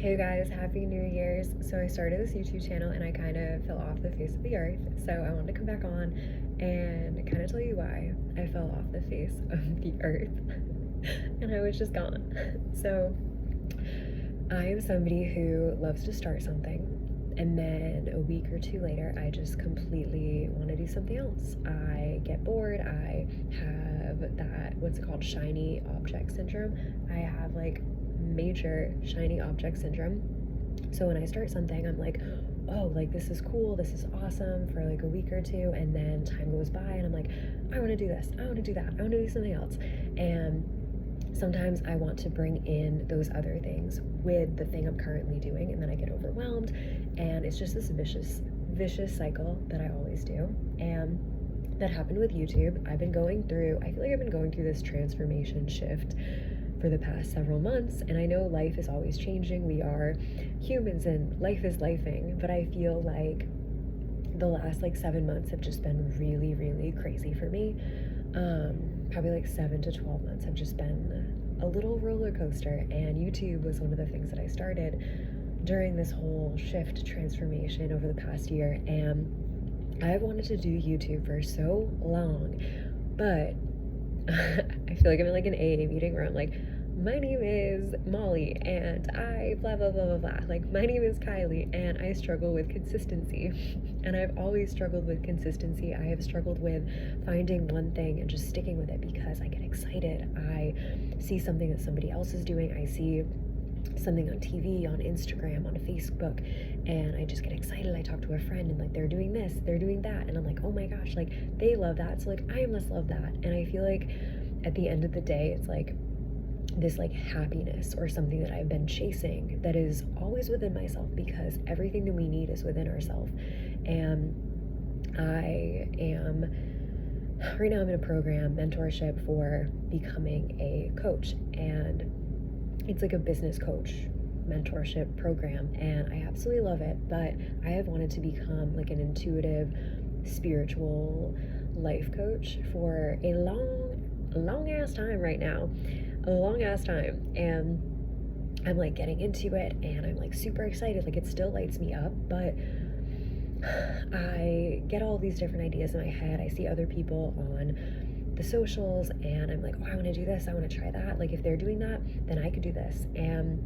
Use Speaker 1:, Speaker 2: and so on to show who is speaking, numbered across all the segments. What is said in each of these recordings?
Speaker 1: Hey guys, happy New Year's. So I started this YouTube channel and I kind of fell off the face of the earth. So I wanted to come back on and kind of tell you why I fell off the face of the earth and I was just gone. So I am somebody who loves to start something and then a week or two later I just completely want to do something else. I get bored. I have that, what's it called, shiny object syndrome. I have like major shiny object syndrome. So when I start something, I'm like, oh, like this is cool, this is awesome for like a week or two, and then time goes by and I'm like, I want to do this, I want to do that, I want to do something else. And sometimes I want to bring in those other things with the thing I'm currently doing, and then I get overwhelmed, and it's just this vicious cycle that I always do. And that happened with YouTube. I feel like I've been going through this transformation shift for the past several months, and I know life is always changing. We are humans and life is lifing, but I feel like the last like 7 months have just been really, really crazy for me. Probably like 7 to 12 months have just been a little roller coaster, and YouTube was one of the things that I started during this whole shift transformation over the past year. And I've wanted to do YouTube for so long, but I feel like I'm in like an AA meeting where I'm like, my name is Molly and I blah blah blah blah blah. Like, my name is Kylie and I struggle with consistency. And I've always struggled with consistency. I have struggled with finding one thing and just sticking with it because I get excited. I see something that somebody else is doing. I see something on TV, on Instagram, on Facebook, and I just get excited. I talk to a friend and like, they're doing this, they're doing that, and I'm like, oh my gosh, like they love that, so like I must love that. And I feel like at the end of the day, it's like this like happiness or something that I've been chasing that is always within myself, because everything that we need is within ourselves. And right now I'm in a program, mentorship, for becoming a coach, and it's like a business coach mentorship program, and I absolutely love it. But I have wanted to become like an intuitive spiritual life coach for a long ass time right now, a long ass time. And I'm like getting into it and I'm like super excited. Like, it still lights me up, but I get all these different ideas in my head. I see other people on the socials and I'm like, oh, I want to do this, I want to try that. Like, if they're doing that, then I could do this. And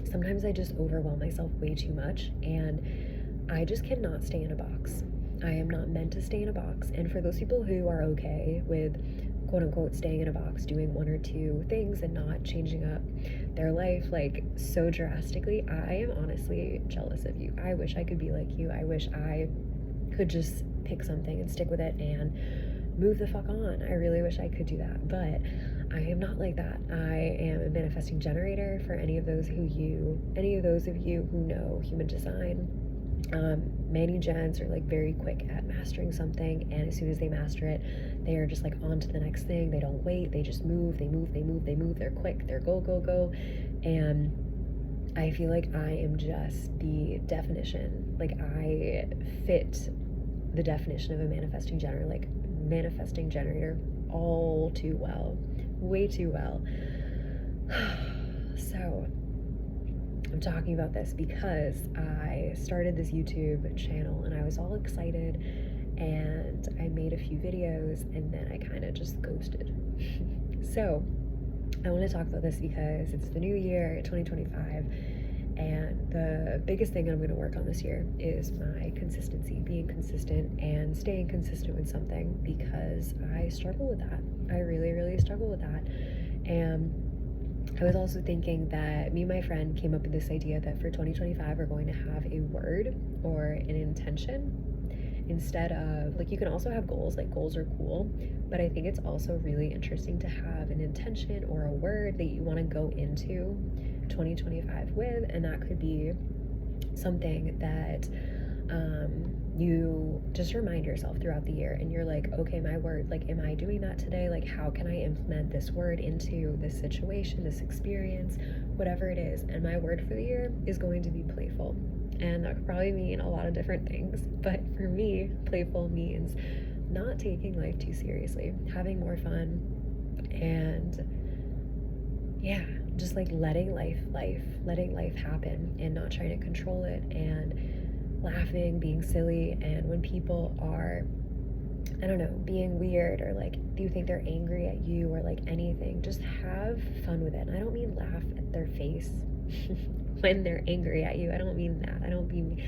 Speaker 1: sometimes I just overwhelm myself way too much, and I just cannot stay in a box. I am not meant to stay in a box. And for those people who are okay with quote unquote staying in a box, doing one or two things and not changing up their life like so drastically, I am honestly jealous of you. I wish I could be like you. I wish I could just pick something and stick with it and move the fuck on. I really wish I could do that, but I am not like that. I am a manifesting generator. For any of those of you who know human design, many gens are like very quick at mastering something, and as soon as they master it, they are just like on to the next thing. They don't wait, they just move. They're quick, they're go. And I feel like I am just the definition, like I fit the definition of a manifesting generator all too well, way too well. So I'm talking about this because I started this YouTube channel and I was all excited and I made a few videos and then I kind of just ghosted. So I want to talk about this because it's the new year, 2025, and the biggest thing I'm going to work on this year is my consistency, being consistent and staying consistent with something, because I struggle with that. I really, really struggle with that. And I was also thinking that me and my friend came up with this idea that for 2025, we're going to have a word or an intention instead of, like, you can also have goals, like goals are cool, but I think it's also really interesting to have an intention or a word that you want to go into 2025 with. And that could be something that you just remind yourself throughout the year, and you're like, okay, my word, like, am I doing that today? Like, how can I implement this word into this situation, this experience, whatever it is? And my word for the year is going to be playful, and that could probably mean a lot of different things, but for me, playful means not taking life too seriously, having more fun, and yeah, just like letting life happen and not trying to control it, and laughing, being silly. And when people are, I don't know, being weird, or like you think they're angry at you, or like anything, just have fun with it. And I don't mean laugh at their face when they're angry at you. I don't mean that. I don't mean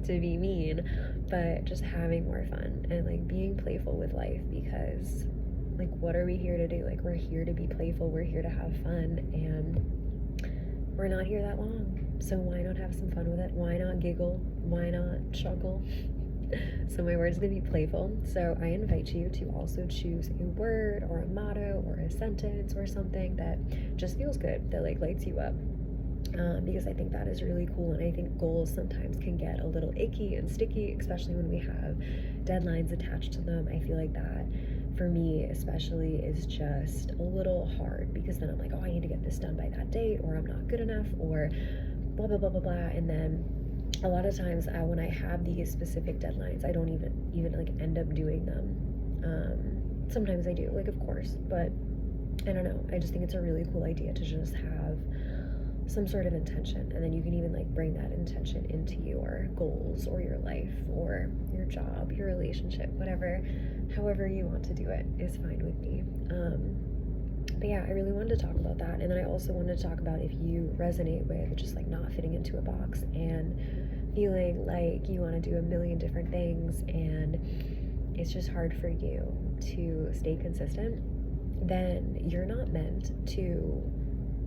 Speaker 1: to be mean, but just having more fun and like being playful with life, because like, what are we here to do? Like, we're here to be playful, we're here to have fun, and we're not here that long. So why not have some fun with it? Why not giggle? Why not chuckle? So my word's gonna be playful. So I invite you to also choose a word or a motto or a sentence or something that just feels good, that like lights you up. Because I think that is really cool, and I think goals sometimes can get a little icky and sticky, especially when we have deadlines attached to them. I feel like that, for me especially, is just a little hard, because then I'm like, oh, I need to get this done by that date, or I'm not good enough, or blah blah blah blah blah. And then a lot of times when I have these specific deadlines, I don't even like end up doing them. Sometimes I do, like, of course, but I don't know, I just think it's a really cool idea to just have some sort of intention, and then you can even like bring that intention into your goals or your life or your job, your relationship, whatever, however you want to do it is fine with me. But yeah, I really wanted to talk about that. And then I also wanted to talk about if you resonate with just like not fitting into a box and feeling like you want to do a million different things and it's just hard for you to stay consistent, then you're not meant to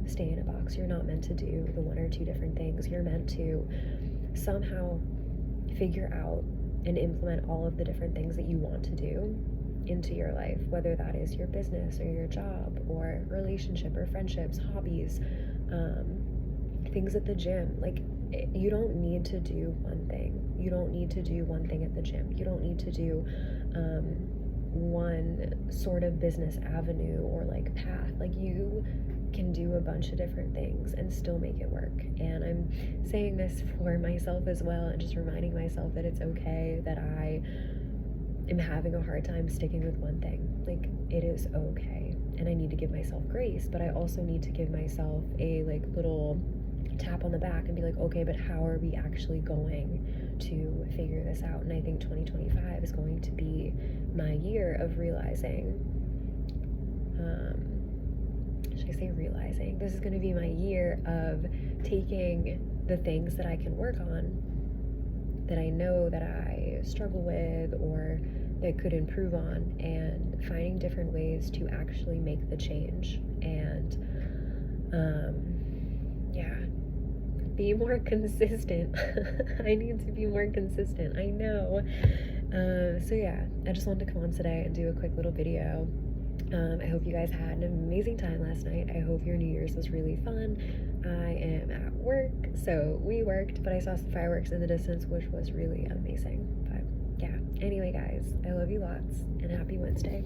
Speaker 1: stay in a box. You're not meant to do the one or two different things. You're meant to somehow figure out and implement all of the different things that you want to do into your life, whether that is your business or your job or relationship or friendships, hobbies, things at the gym. Like, you don't need to do one thing. You don't need to do one thing at the gym. You don't need to do one sort of business avenue or like path. Like, you can do a bunch of different things and still make it work. And I'm saying this for myself as well, and just reminding myself that it's okay that I am having a hard time sticking with one thing. Like, it is okay, and I need to give myself grace, but I also need to give myself a like little tap on the back and be like, okay, but how are we actually going to figure this out? And I think 2025 is going to be my year of realizing, should I say realizing? This is going to be my year of taking the things that I can work on, that I know that I struggle with or that could improve on, and finding different ways to actually make the change. And yeah, be more consistent. I need to be more consistent, I know. So yeah, I just wanted to come on today and do a quick little video. I hope you guys had an amazing time last night. I hope your New Year's was really fun. I am at work, so we worked, but I saw some fireworks in the distance, which was really amazing. But yeah, anyway guys, I love you lots, and happy Wednesday.